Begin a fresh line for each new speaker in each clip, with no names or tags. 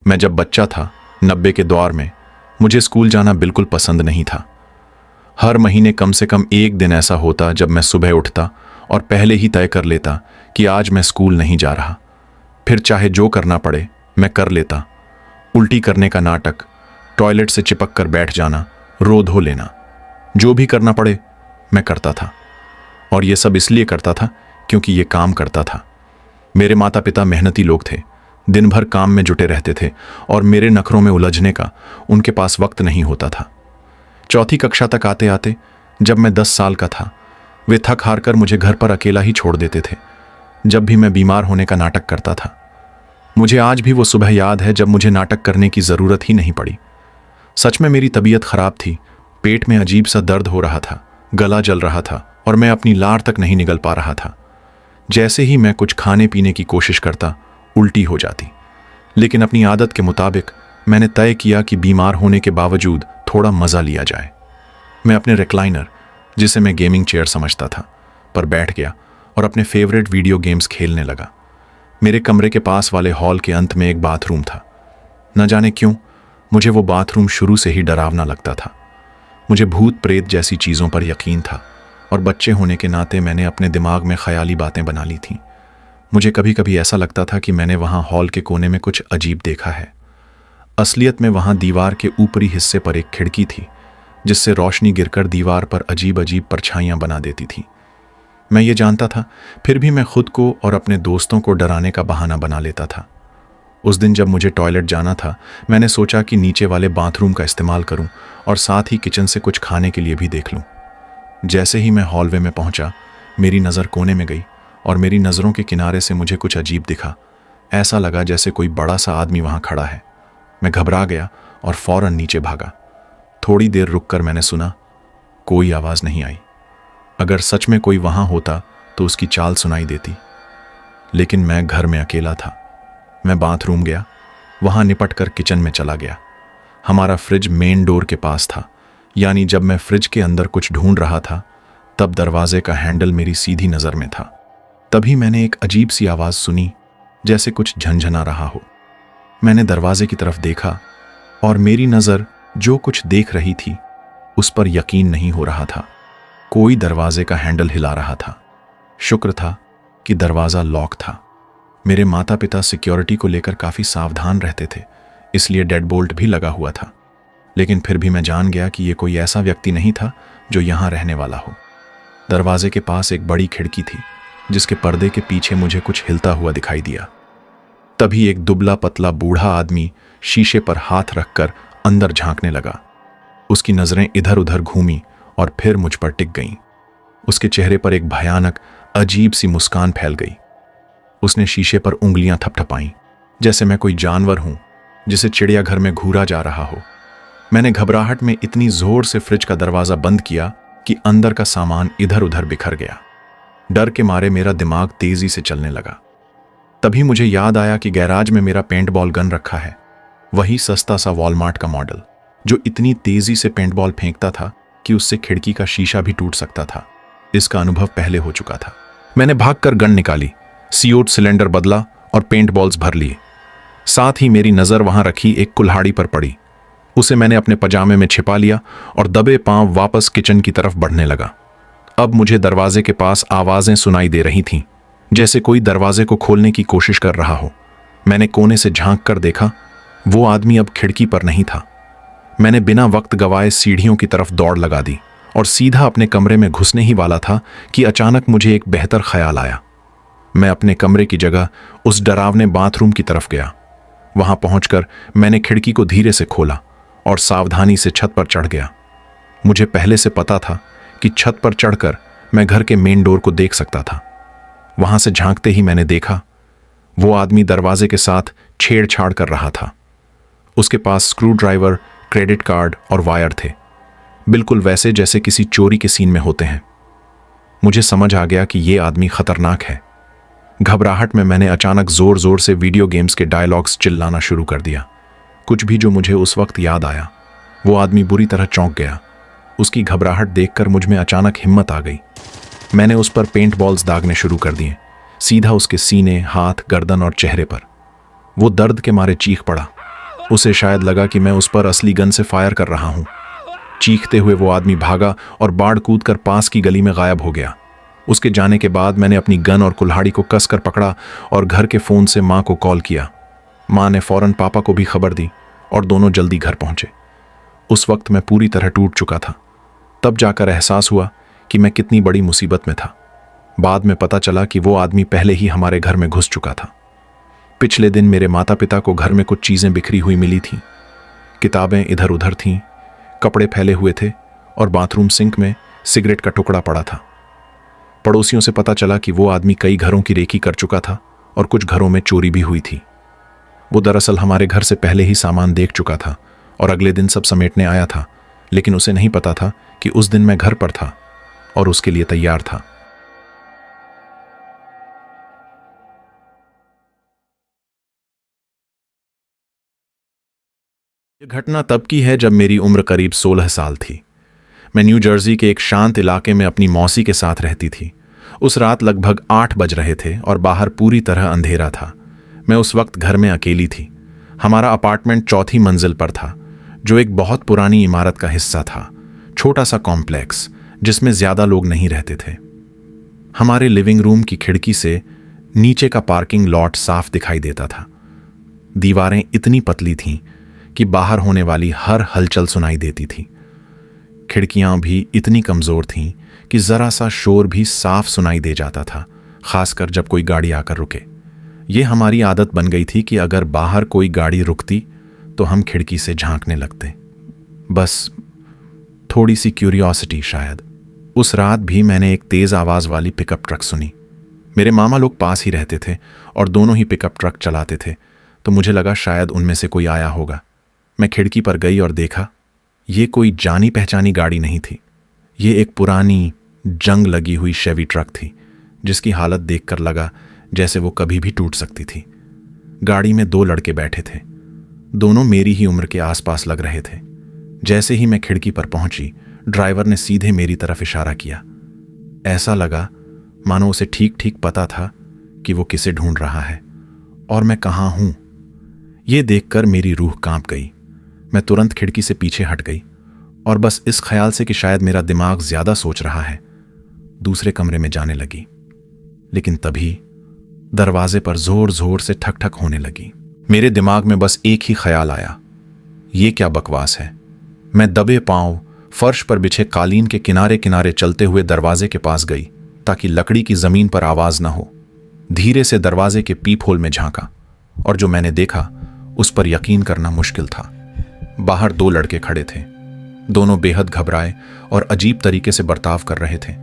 मैं जब बच्चा था 90 के दौर में, मुझे स्कूल जाना बिल्कुल पसंद नहीं था। हर महीने कम से कम एक दिन ऐसा होता जब मैं सुबह उठता और पहले ही तय कर लेता कि आज मैं स्कूल नहीं जा रहा। फिर चाहे जो करना पड़े मैं कर लेता। उल्टी करने का नाटक, टॉयलेट से चिपक कर बैठ जाना, रो धो लेना, जो भी करना पड़े मैं करता था। और ये सब इसलिए करता था क्योंकि ये काम करता था। मेरे माता पिता मेहनती लोग थे, दिन भर काम में जुटे रहते थे और मेरे नखरों में उलझने का उनके पास वक्त नहीं होता था। चौथी कक्षा तक आते आते जब मैं 10 साल का था, वे थक हार कर मुझे घर पर अकेला ही छोड़ देते थे जब भी मैं बीमार होने का नाटक करता था। मुझे आज भी वो सुबह याद है जब मुझे नाटक करने की जरूरत ही नहीं पड़ी। सच में मेरी तबीयत खराब थी, पेट में अजीब सा दर्द हो रहा था, गला जल रहा था और मैं अपनी लार तक नहीं निगल पा रहा था। जैसे ही मैं कुछ खाने पीने की कोशिश करता, उल्टी हो जाती। लेकिन अपनी आदत के मुताबिक मैंने तय किया कि बीमार होने के बावजूद थोड़ा मजा लिया जाए। मैं अपने रिक्लाइनर, जिसे मैं गेमिंग चेयर समझता था, पर बैठ गया और अपने फेवरेट वीडियो गेम्स खेलने लगा। मेरे कमरे के पास वाले हॉल के अंत में एक बाथरूम था। न जाने क्यों मुझे वो बाथरूम शुरू से ही डरावना लगता था। मुझे भूत प्रेत जैसी चीज़ों पर यकीन था और बच्चे होने के नाते मैंने अपने दिमाग में ख्याली बातें बना ली थीं। मुझे कभी कभी ऐसा लगता था कि मैंने वहाँ हॉल के कोने में कुछ अजीब देखा है। असलियत में वहाँ दीवार के ऊपरी हिस्से पर एक खिड़की थी जिससे रोशनी गिरकर दीवार पर अजीब अजीब परछाइयाँ बना देती थी। मैं ये जानता था, फिर भी मैं खुद को और अपने दोस्तों को डराने का बहाना बना लेता था। उस दिन जब मुझे टॉयलेट जाना था, मैंने सोचा कि नीचे वाले बाथरूम का इस्तेमाल करूं और साथ ही किचन से कुछ खाने के लिए भी देख लूं। जैसे ही मैं हॉलवे में पहुंचा, मेरी नज़र कोने में गई और मेरी नज़रों के किनारे से मुझे कुछ अजीब दिखा। ऐसा लगा जैसे कोई बड़ा सा आदमी वहां खड़ा है। मैं घबरा गया और फौरन नीचे भागा। थोड़ी देर रुककर मैंने सुना, कोई आवाज़ नहीं आई। अगर सच में कोई वहां होता तो उसकी चाल सुनाई देती। लेकिन मैं घर में अकेला था। मैं बाथरूम गया, वहां निपट कर किचन में चला गया। हमारा फ्रिज मेन डोर के पास था, यानी जब मैं फ्रिज के अंदर कुछ ढूंढ रहा था तब दरवाजे का हैंडल मेरी सीधी नज़र में था। तभी मैंने एक अजीब सी आवाज़ सुनी, जैसे कुछ झनझना रहा हो। मैंने दरवाजे की तरफ देखा और मेरी नज़र जो कुछ देख रही थी उस पर यकीन नहीं हो रहा था। कोई दरवाजे का हैंडल हिला रहा था। शुक्र था कि दरवाज़ा लॉक था। मेरे माता पिता सिक्योरिटी को लेकर काफ़ी सावधान रहते थे, इसलिए डेड बोल्ट भी लगा हुआ था। लेकिन फिर भी मैं जान गया कि ये कोई ऐसा व्यक्ति नहीं था जो यहाँ रहने वाला हो। दरवाजे के पास एक बड़ी खिड़की थी जिसके पर्दे के पीछे मुझे कुछ हिलता हुआ दिखाई दिया। तभी एक दुबला पतला बूढ़ा आदमी शीशे पर हाथ रखकर अंदर झांकने लगा। उसकी नज़रें इधर उधर घूमी और फिर मुझ पर टिक गईं। उसके चेहरे पर एक भयानक अजीब सी मुस्कान फैल गई। उसने शीशे पर उंगलियां थपथपाईं, जैसे मैं कोई जानवर हूं जिसे चिड़ियाघर में घूरा जा रहा हो। मैंने घबराहट में इतनी जोर से फ्रिज का दरवाजा बंद किया कि अंदर का सामान इधर उधर बिखर गया। डर के मारे मेरा दिमाग तेजी से चलने लगा। तभी मुझे याद आया कि गैराज में मेरा पेंट बॉल गन रखा है, वही सस्ता सा वॉलमार्ट का मॉडल जो इतनी तेजी से पेंट बॉल फेंकता था कि उससे खिड़की का शीशा भी टूट सकता था। इसका अनुभव पहले हो चुका था। मैंने भागकर गन निकाली, CO2 सिलेंडर बदला और पेंट बॉल्स भर लिए। साथ ही मेरी नज़र वहां रखी एक कुल्हाड़ी पर पड़ी। उसे मैंने अपने पजामे में छिपा लिया और दबे पांव वापस किचन की तरफ बढ़ने लगा। अब मुझे दरवाजे के पास आवाज़ें सुनाई दे रही थीं, जैसे कोई दरवाजे को खोलने की कोशिश कर रहा हो। मैंने कोने से झांक कर देखा, वो आदमी अब खिड़की पर नहीं था। मैंने बिना वक्त गवाए सीढ़ियों की तरफ दौड़ लगा दी और सीधा अपने कमरे में घुसने ही वाला था कि अचानक मुझे एक बेहतर ख्याल आया। मैं अपने कमरे की जगह उस डरावने बाथरूम की तरफ गया। वहां पहुंचकर मैंने खिड़की को धीरे से खोला और सावधानी से छत पर चढ़ गया। मुझे पहले से पता था कि छत पर चढ़कर मैं घर के मेन डोर को देख सकता था। वहां से झांकते ही मैंने देखा, वो आदमी दरवाजे के साथ छेड़छाड़ कर रहा था। उसके पास स्क्रू ड्राइवर, क्रेडिट कार्ड और वायर थे, बिल्कुल वैसे जैसे किसी चोरी के सीन में होते हैं। मुझे समझ आ गया कि ये आदमी खतरनाक है। घबराहट में मैंने अचानक जोर जोर से वीडियो गेम्स के डायलॉग्स चिल्लाना शुरू कर दिया। कुछ भी जो मुझे उस वक्त याद आया। वो आदमी बुरी तरह चौंक गया। उसकी घबराहट देखकर मुझ में अचानक हिम्मत आ गई। मैंने उस पर पेंट बॉल्स दागने शुरू कर दिए, सीधा उसके सीने, हाथ, गर्दन और चेहरे पर। वो दर्द के मारे चीख पड़ा उसे शायद लगा कि मैं उस पर असली गन से फायर कर रहा हूं। चीखते हुए वो आदमी भागा और बाढ़ कूद कर पास की गली में गायब हो गया। उसके जाने के बाद मैंने अपनी गन और कुल्हाड़ी को कसकर पकड़ा और घर के फोन से मां को कॉल किया। मां ने फौरन पापा को भी खबर दी और दोनों जल्दी घर पहुंचे। उस वक्त मैं पूरी तरह टूट चुका था। तब जाकर एहसास हुआ कि मैं कितनी बड़ी मुसीबत में था। बाद में पता चला कि वो आदमी पहले ही हमारे घर में घुस चुका था। पिछले दिन मेरे माता पिता को घर में कुछ चीजें बिखरी हुई मिली थीं। किताबें इधर उधर थीं, कपड़े फैले हुए थे और बाथरूम सिंक में सिगरेट का टुकड़ा पड़ा था। पड़ोसियों से पता चला कि वो आदमी कई घरों की रेकी कर चुका था और कुछ घरों में चोरी भी हुई थी। वो दरअसल हमारे घर से पहले ही सामान देख चुका था और अगले दिन सब समेटने आया था, लेकिन उसे नहीं पता था कि उस दिन मैं घर पर था और उसके लिए तैयार था। यह घटना तब की है जब मेरी उम्र करीब 16 साल थी। मैं न्यू जर्सी के एक शांत इलाके में अपनी मौसी के साथ रहती थी। उस रात लगभग 8 बज रहे थे और बाहर पूरी तरह अंधेरा था। मैं उस वक्त घर में अकेली थी। हमारा अपार्टमेंट चौथी मंजिल पर था, जो एक बहुत पुरानी इमारत का हिस्सा था। छोटा सा कॉम्प्लेक्स जिसमें ज्यादा लोग नहीं रहते थे। हमारे लिविंग रूम की खिड़की से नीचे का पार्किंग लॉट साफ दिखाई देता था। दीवारें इतनी पतली थीं कि बाहर होने वाली हर हलचल सुनाई देती थी। खिड़कियां भी इतनी कमजोर थीं कि जरा सा शोर भी साफ सुनाई दे जाता था, खासकर जब कोई गाड़ी आकर रुके। ये हमारी आदत बन गई थी कि अगर बाहर कोई गाड़ी रुकती तो हम खिड़की से झांकने लगते। बस थोड़ी सी क्यूरियोसिटी शायद। उस रात भी मैंने एक तेज आवाज वाली पिकअप ट्रक सुनी। मेरे मामा लोग पास ही रहते थे और दोनों ही पिकअप ट्रक चलाते थे, तो मुझे लगा शायद उनमें से कोई आया होगा। मैं खिड़की पर गई और देखा, ये कोई जानी पहचानी गाड़ी नहीं थी। ये एक पुरानी जंग लगी हुई शेवी ट्रक थी, जिसकी हालत देखकर लगा जैसे वो कभी भी टूट सकती थी। गाड़ी में 2 लड़के बैठे थे। दोनों मेरी ही उम्र के आसपास लग रहे थे। जैसे ही मैं खिड़की पर पहुंची, ड्राइवर ने सीधे मेरी तरफ इशारा किया। ऐसा लगा मानो उसे ठीक ठीक पता था कि वो किसे ढूंढ रहा है और मैं कहाँ हूं। ये देखकर मेरी रूह कांप गई। मैं तुरंत खिड़की से पीछे हट गई और बस इस ख्याल से कि शायद मेरा दिमाग ज्यादा सोच रहा है, दूसरे कमरे में जाने लगी। लेकिन तभी दरवाजे पर जोर जोर से ठक ठक होने लगी। मेरे दिमाग में बस एक ही ख्याल आया, ये क्या बकवास है। मैं दबे पांव फर्श पर बिछे कालीन के किनारे किनारे चलते हुए दरवाजे के पास गई ताकि लकड़ी की जमीन पर आवाज न हो। धीरे से दरवाजे के पीप होल में झांका और जो मैंने देखा उस पर यकीन करना मुश्किल था। बाहर 2 लड़के खड़े थे। दोनों बेहद घबराए और अजीब तरीके से बर्ताव कर रहे थे,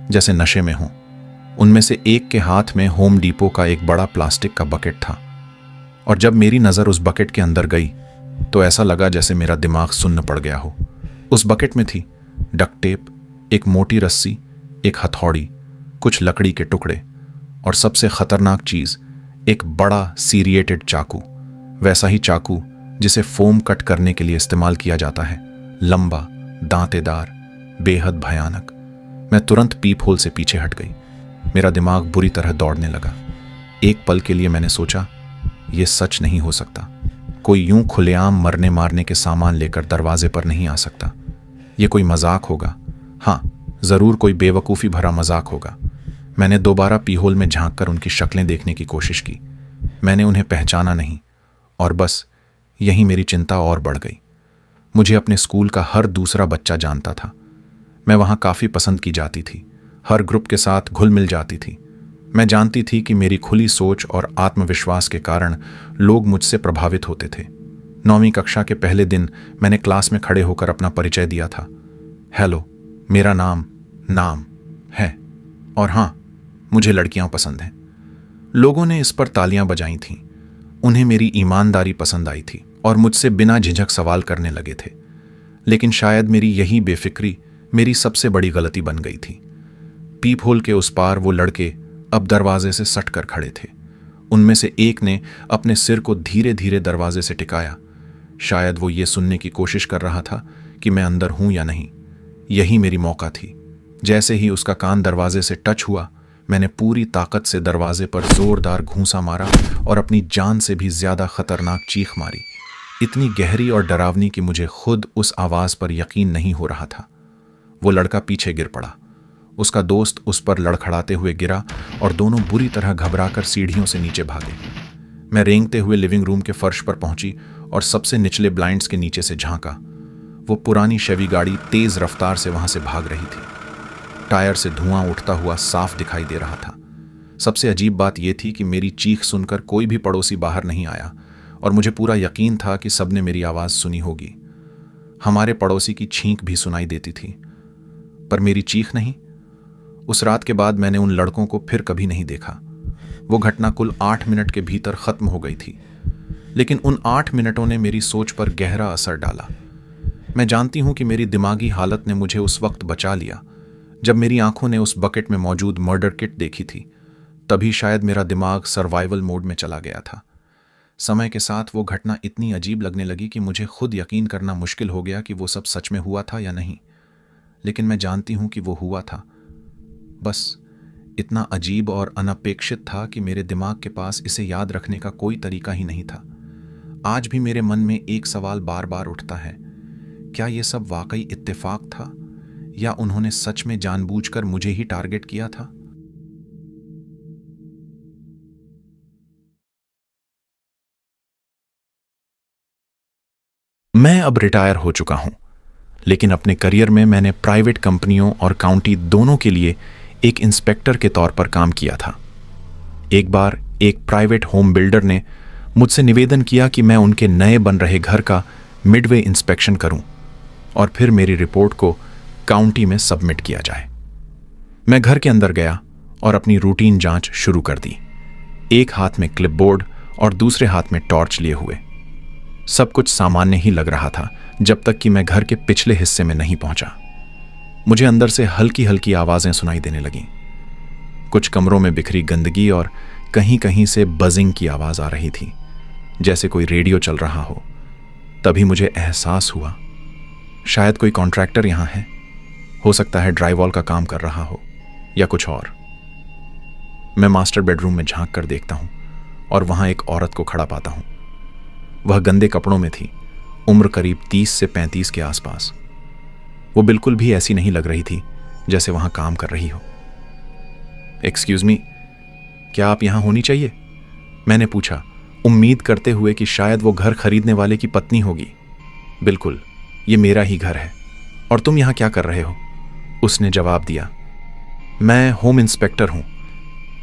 जैसे नशे में हों। उनमें से एक के हाथ में होम डिपो का एक बड़ा प्लास्टिक का बकेट था और जब मेरी नजर उस बकेट के अंदर गई तो ऐसा लगा जैसे मेरा दिमाग सुन्न पड़ गया हो। उस बकेट में थी डक्ट टेप, एक मोटी रस्सी, एक हथौड़ी, कुछ लकड़ी के टुकड़े और सबसे खतरनाक चीज एक बड़ा सीरिएटेड चाकू। वैसा ही चाकू जिसे फोम कट करने के लिए इस्तेमाल किया जाता है, लंबा, दांतेदार, बेहद भयानक। मैं तुरंत पीप होल से पीछे हट गई। मेरा दिमाग बुरी तरह दौड़ने लगा। एक पल के लिए मैंने सोचा, यह सच नहीं हो सकता। कोई यूं खुलेआम मरने मारने के सामान लेकर दरवाजे पर नहीं आ सकता। यह कोई मजाक होगा। हाँ, जरूर कोई बेवकूफ़ी भरा मजाक होगा। मैंने दोबारा पीहोल में झांककर उनकी शक्लें देखने की कोशिश की। मैंने उन्हें पहचाना नहीं और बस यहीं मेरी चिंता और बढ़ गई। मुझे अपने स्कूल का हर दूसरा बच्चा जानता था। मैं वहाँ काफ़ी पसंद की जाती थी, हर ग्रुप के साथ घुल मिल जाती थी। मैं जानती थी कि मेरी खुली सोच और आत्मविश्वास के कारण लोग मुझसे प्रभावित होते थे। 9वीं कक्षा के पहले दिन मैंने क्लास में खड़े होकर अपना परिचय दिया था। हेलो, मेरा नाम है और हाँ, मुझे लड़कियां पसंद हैं। लोगों ने इस पर तालियां बजाई थीं। उन्हें मेरी ईमानदारी पसंद आई थी और मुझसे बिना झिझक सवाल करने लगे थे। लेकिन शायद मेरी यही बेफिक्री मेरी सबसे बड़ी गलती बन गई थी। पीप होल के उस पार वो लड़के अब दरवाजे से सट कर खड़े थे। उनमें से एक ने अपने सिर को धीरे धीरे दरवाजे से टिकाया। शायद वो ये सुनने की कोशिश कर रहा था कि मैं अंदर हूं या नहीं। यही मेरी मौका थी। जैसे ही उसका कान दरवाजे से टच हुआ, मैंने पूरी ताकत से दरवाजे पर जोरदार घूंसा मारा और अपनी जान से भी ज्यादा खतरनाक चीख मारी। इतनी गहरी और डरावनी कि मुझे खुद उस आवाज पर यकीन नहीं हो रहा था। वो लड़का पीछे गिर पड़ा। उसका दोस्त उस पर लड़खड़ाते हुए गिरा और दोनों बुरी तरह घबराकर सीढ़ियों से नीचे भागे। मैं रेंगते हुए लिविंग रूम के फर्श पर पहुंची और सबसे निचले ब्लाइंड्स के नीचे से झांका। वो पुरानी शेवी गाड़ी तेज रफ्तार से वहां से भाग रही थी। टायर से धुआं उठता हुआ साफ दिखाई दे रहा था। सबसे अजीब बात यह थी कि मेरी चीख सुनकर कोई भी पड़ोसी बाहर नहीं आया और मुझे पूरा यकीन था कि सबने मेरी आवाज सुनी होगी। हमारे पड़ोसी की छींक भी सुनाई देती थी, पर मेरी चीख नहीं। उस रात के बाद मैंने उन लड़कों को फिर कभी नहीं देखा। वो घटना कुल 8 मिनट के भीतर खत्म हो गई थी, लेकिन उन 8 मिनटों ने मेरी सोच पर गहरा असर डाला। मैं जानती हूं कि मेरी दिमागी हालत ने मुझे उस वक्त बचा लिया जब मेरी आंखों ने उस बकेट में मौजूद मर्डर किट देखी थी। तभी शायद मेरा दिमाग सर्वाइवल मोड में चला गया था। समय के साथ वो घटना इतनी अजीब लगने लगी कि मुझे खुद यकीन करना मुश्किल हो गया कि वो सब सच में हुआ था या नहीं। लेकिन मैं जानती हूं कि वो हुआ था। बस इतना अजीब और अनपेक्षित था कि मेरे दिमाग के पास इसे याद रखने का कोई तरीका ही नहीं था। आज भी मेरे मन में एक सवाल बार बार उठता है, क्या ये सब वाकई इत्तेफाक था या उन्होंने सच में जानबूझकर मुझे ही टारगेट किया था? मैं अब रिटायर हो चुका हूं, लेकिन अपने करियर में मैंने प्राइवेट कंपनियों और काउंटी दोनों के लिए एक इंस्पेक्टर के तौर पर काम किया था। एक बार एक प्राइवेट होम बिल्डर ने मुझसे निवेदन किया कि मैं उनके नए बन रहे घर का मिडवे इंस्पेक्शन करूं और फिर मेरी रिपोर्ट को काउंटी में सबमिट किया जाए। मैं घर के अंदर गया और अपनी रूटीन जांच शुरू कर दी, एक हाथ में क्लिपबोर्ड और दूसरे हाथ में टॉर्च लिए हुए। सब कुछ सामान्य ही लग रहा था जब तक कि मैं घर के पिछले हिस्से में नहीं पहुंचा। मुझे अंदर से हल्की हल्की आवाजें सुनाई देने लगीं। कुछ कमरों में बिखरी गंदगी और कहीं कहीं से बजिंग की आवाज आ रही थी, जैसे कोई रेडियो चल रहा हो। तभी मुझे एहसास हुआ, शायद कोई कॉन्ट्रैक्टर यहां है। हो सकता है ड्राईवॉल का काम कर रहा हो या कुछ और। मैं मास्टर बेडरूम में झांक कर देखता हूं और वहां एक औरत को खड़ा पाता हूं। वह गंदे कपड़ों में थी, उम्र करीब 30 से 35 के आसपास। वो बिल्कुल भी ऐसी नहीं लग रही थी जैसे वहां काम कर रही हो। एक्सक्यूज मी, क्या आप यहां होनी चाहिए? मैंने पूछा, उम्मीद करते हुए कि शायद वो घर खरीदने वाले की पत्नी होगी। बिल्कुल, ये मेरा ही घर है। और तुम यहां क्या कर रहे हो? उसने जवाब दिया, मैं होम इंस्पेक्टर हूं।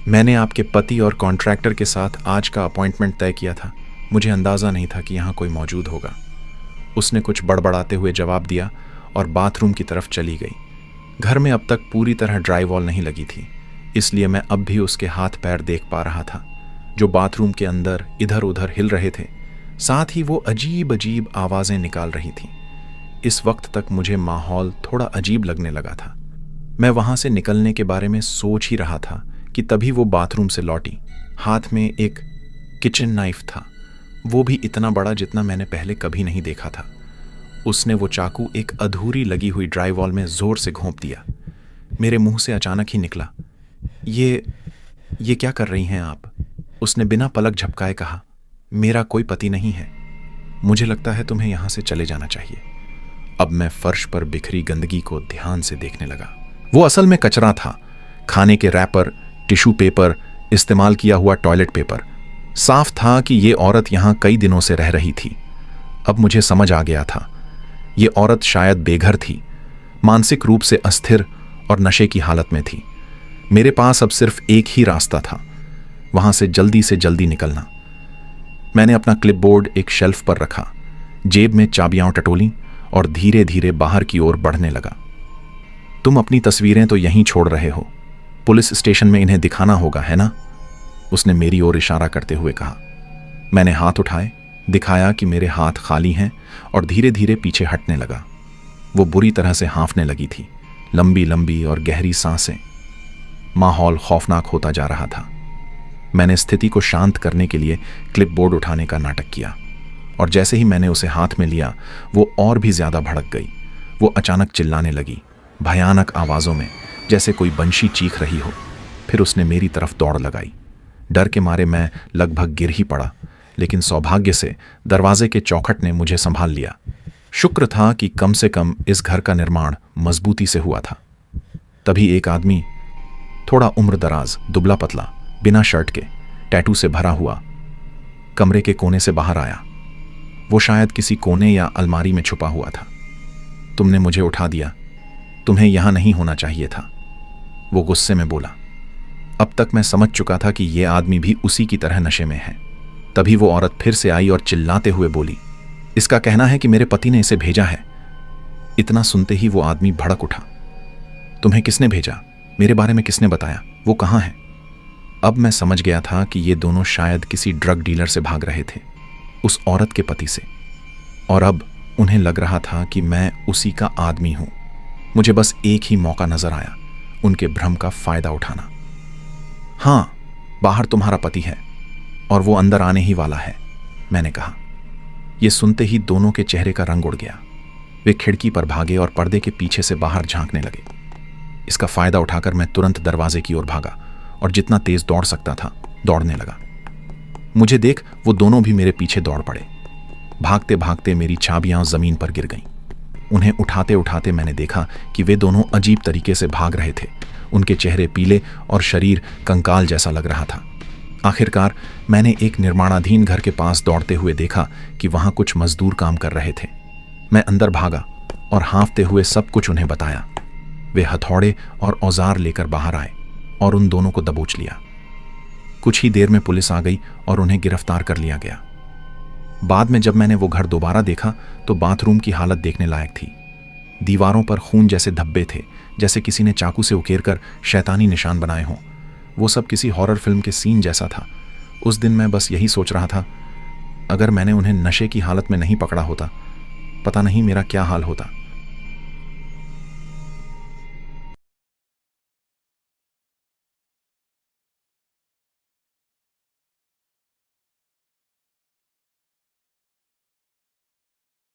मैंने आपके पति और कॉन्ट्रैक्टर के साथ आज का अपॉइंटमेंट तय किया था। मुझे अंदाजा नहीं था कि यहां कोई मौजूद होगा। उसने कुछ बड़बड़ाते हुए जवाब दिया और बाथरूम की तरफ चली गई। घर में अब तक पूरी तरह ड्राई वॉल नहीं लगी थी, इसलिए मैं अब भी उसके हाथ पैर देख पा रहा था, जो बाथरूम के अंदर इधर उधर हिल रहे थे। साथ ही वो अजीब अजीब आवाजें निकाल रही थी। इस वक्त तक मुझे माहौल थोड़ा अजीब लगने लगा था। मैं वहां से निकलने के बारे में सोच ही रहा था कि तभी वो बाथरूम से लौटी। हाथ में एक किचन नाइफ था, वो भी इतना बड़ा जितना मैंने पहले कभी नहीं देखा था। उसने वो चाकू एक अधूरी लगी हुई ड्राई वॉल में जोर से घोंप दिया। मेरे मुंह से अचानक ही निकला, ये क्या कर रही हैं आप? उसने बिना पलक झपकाए कहा, मेरा कोई पति नहीं है। मुझे लगता है तुम्हें यहां से चले जाना चाहिए। अब मैं फर्श पर बिखरी गंदगी को ध्यान से देखने लगा। वो असल में कचरा था, खाने के रैपर, टिश्यू पेपर, इस्तेमाल किया हुआ टॉयलेट पेपर। साफ था कि ये औरत यहां कई दिनों से रह रही थी। अब मुझे समझ आ गया था, ये औरत शायद बेघर थी, मानसिक रूप से अस्थिर और नशे की हालत में थी। मेरे पास अब सिर्फ एक ही रास्ता था, वहां से जल्दी निकलना। मैंने अपना क्लिपबोर्ड एक शेल्फ पर रखा, जेब में चाबियां टटोली और धीरे धीरे बाहर की ओर बढ़ने लगा। तुम अपनी तस्वीरें तो यहीं छोड़ रहे हो, पुलिस स्टेशन में इन्हें दिखाना होगा, है ना? उसने मेरी ओर इशारा करते हुए कहा। मैंने हाथ उठाए, दिखाया कि मेरे हाथ खाली हैं और धीरे धीरे पीछे हटने लगा। वो बुरी तरह से हाँफने लगी थी, लंबी लंबी और गहरी सांसें। माहौल खौफनाक होता जा रहा था। मैंने स्थिति को शांत करने के लिए क्लिपबोर्ड उठाने का नाटक किया और जैसे ही मैंने उसे हाथ में लिया, वो और भी ज्यादा भड़क गई। वो अचानक चिल्लाने लगी, भयानक आवाजों में, जैसे कोई बंशी चीख रही हो। फिर उसने मेरी तरफ दौड़ लगाई। डर के मारे मैं लगभग गिर ही पड़ा, लेकिन सौभाग्य से दरवाजे के चौखट ने मुझे संभाल लिया। शुक्र था कि कम से कम इस घर का निर्माण मजबूती से हुआ था। तभी एक आदमी, थोड़ा उम्रदराज, दुबला पतला, बिना शर्ट के, टैटू से भरा हुआ, कमरे के कोने से बाहर आया। वो शायद किसी कोने या अलमारी में छुपा हुआ था। तुमने मुझे उठा दिया, तुम्हें यहां नहीं होना चाहिए था, वो गुस्से में बोला। अब तक मैं समझ चुका था कि यह आदमी भी उसी की तरह नशे में है। तभी वो औरत फिर से आई और चिल्लाते हुए बोली, इसका कहना है कि मेरे पति ने इसे भेजा है। इतना सुनते ही वो आदमी भड़क उठा। तुम्हें किसने भेजा? मेरे बारे में किसने बताया? वो कहाँ है? अब मैं समझ गया था कि ये दोनों शायद किसी ड्रग डीलर से भाग रहे थे, उस औरत के पति से, और अब उन्हें लग रहा था कि मैं उसी का आदमी हूं। मुझे बस एक ही मौका नजर आया, उनके भ्रम का फायदा उठाना। हां, बाहर तुम्हारा पति है और वो अंदर आने ही वाला है, मैंने कहा। ये सुनते ही दोनों के चेहरे का रंग उड़ गया। वे खिड़की पर भागे और पर्दे के पीछे से बाहर झांकने लगे। इसका फायदा उठाकर मैं तुरंत दरवाजे की ओर भागा और जितना तेज दौड़ सकता था दौड़ने लगा। मुझे देख वो दोनों भी मेरे पीछे दौड़ पड़े। भागते भागते मेरी चाबियां जमीन पर गिर गईं। उन्हें उठाते उठाते मैंने देखा कि वे दोनों अजीब तरीके से भाग रहे थे। उनके चेहरे पीले और शरीर कंकाल जैसा लग रहा था। आखिरकार मैंने एक निर्माणाधीन घर के पास दौड़ते हुए देखा कि वहां कुछ मजदूर काम कर रहे थे। मैं अंदर भागा और हाँफते हुए सब कुछ उन्हें बताया। वे हथौड़े और औजार लेकर बाहर आए और उन दोनों को दबोच लिया। कुछ ही देर में पुलिस आ गई और उन्हें गिरफ्तार कर लिया गया। बाद में जब मैंने वो घर दोबारा देखा तो बाथरूम की हालत देखने लायक थी। दीवारों पर खून जैसे धब्बे थे, जैसे किसी ने चाकू से उकेरकर शैतानी निशान बनाए हों। वो सब किसी हॉरर फिल्म के सीन जैसा था। उस दिन मैं बस यही सोच रहा था, अगर मैंने उन्हें नशे की हालत में नहीं पकड़ा होता, पता नहीं मेरा क्या हाल होता।